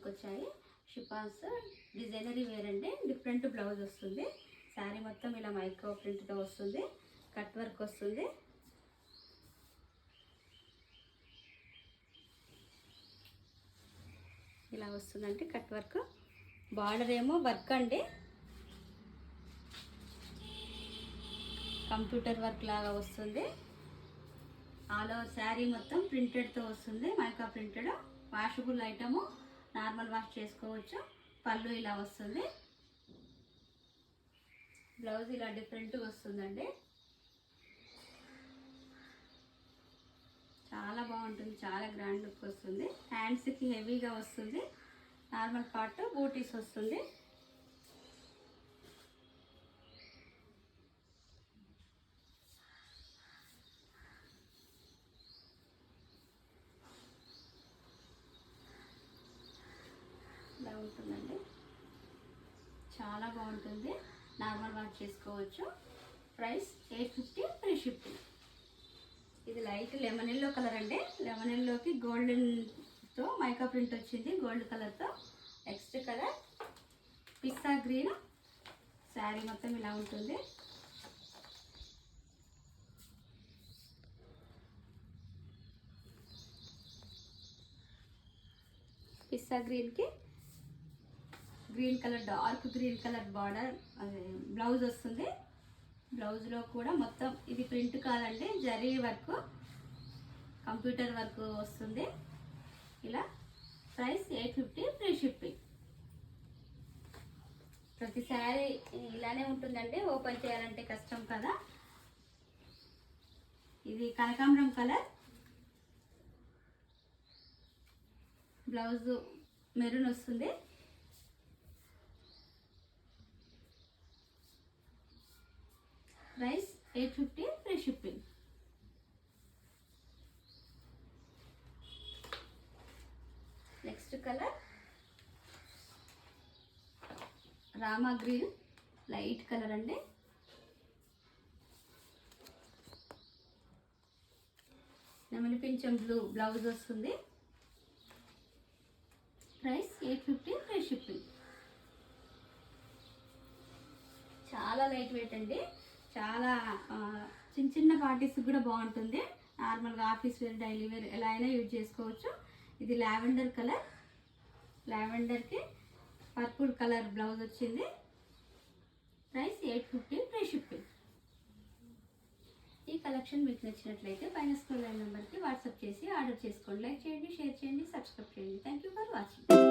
వచ్చాయి. Chiffons designery wear అండి. Different blouse వస్తుంది. శారీ మొత్తం ఇలా మైక్రో ప్రింట్తో వస్తుంది. కట్ వర్క్ వస్తుంది. ఇలా వస్తుందండి కట్ వర్క్. బార్డర్ ఏమో వర్క్ అండి, కంప్యూటర్ వర్క్ లాగా వస్తుంది. ఆల్ ఓవర్ శారీ మొత్తం ప్రింటెడ్తో వస్తుంది. Mica printed. Washable item, normal wash చేసుకోవచ్చు. పళ్ళు ఇలా వస్తుంది. బ్లౌజ్ ఇలా డిఫరెంట్గా వస్తుందండి. చాలా బాగుంటుంది, చాలా గ్రాండ్ లుక్ వస్తుంది. హ్యాండ్స్కి హెవీగా వస్తుంది. నార్మల్ పార్ట్ బూటీస్ వస్తుంది. ఇలా ఉంటుందండి, చాలా బాగుంటుంది. నార్మల్ వాష్ చేసుకోవచ్చు. Price 850 free shipping. ఇది లైట్ లెమన్ ఎల్లో కలర్ అండి. లెమన్ ఎల్లోకి గోల్డెన్తో మైకా ప్రింట్ వచ్చింది, గోల్డ్ కలర్తో. నెక్స్ట్ కలర్ పిస్తా గ్రీన్. శారీ మొత్తం ఇలా ఉంటుంది. పిస్తా గ్రీన్కి green colour, dark green colour border blouse వస్తుంది. బ్లౌజ్లో కూడా మొత్తం ఇది ప్రింట్ కాదండి, జరీ వర్క్, కంప్యూటర్ వర్క్ వస్తుంది. ఇలా ప్రైస్ 850 ఫ్రీ షిప్పింగ్. ప్రతి శారీ ఇలానే ఉంటుందండి, ఓపెన్ చేయాలంటే కష్టం కదా. ఇది కనకాంబరం కలర్. బ్లౌజ్ మెరూన్ వస్తుంది. Price 850 free shipping. Next colour Rama green, light colour అండి. నెమలి పింఛం బ్లూ బ్లౌజ్ వస్తుంది. Price 850 free shipping. చాలా లైట్ వెయిట్ అండి. చాలా చిన్న చిన్న పార్టీస్ కూడా బాగుంటుంది. నార్మల్గా ఆఫీస్ వేర్, డైలీ వేర్ ఎలా అయినా యూజ్ చేసుకోవచ్చు. ఇది లావెండర్ కలర్. లావెండర్కి పర్పుల్ కలర్ బ్లౌజ్ వచ్చింది. Price 850 free shipping. ఈ కలెక్షన్ మీకు నచ్చినట్లయితే పైన స్క్రోల్ అయిన నెంబర్కి వాట్సాప్ చేసి ఆర్డర్ చేసుకోండి. లైక్ చేయండి, షేర్ చేయండి, సబ్స్క్రైబ్ చేయండి. Thank you for watching.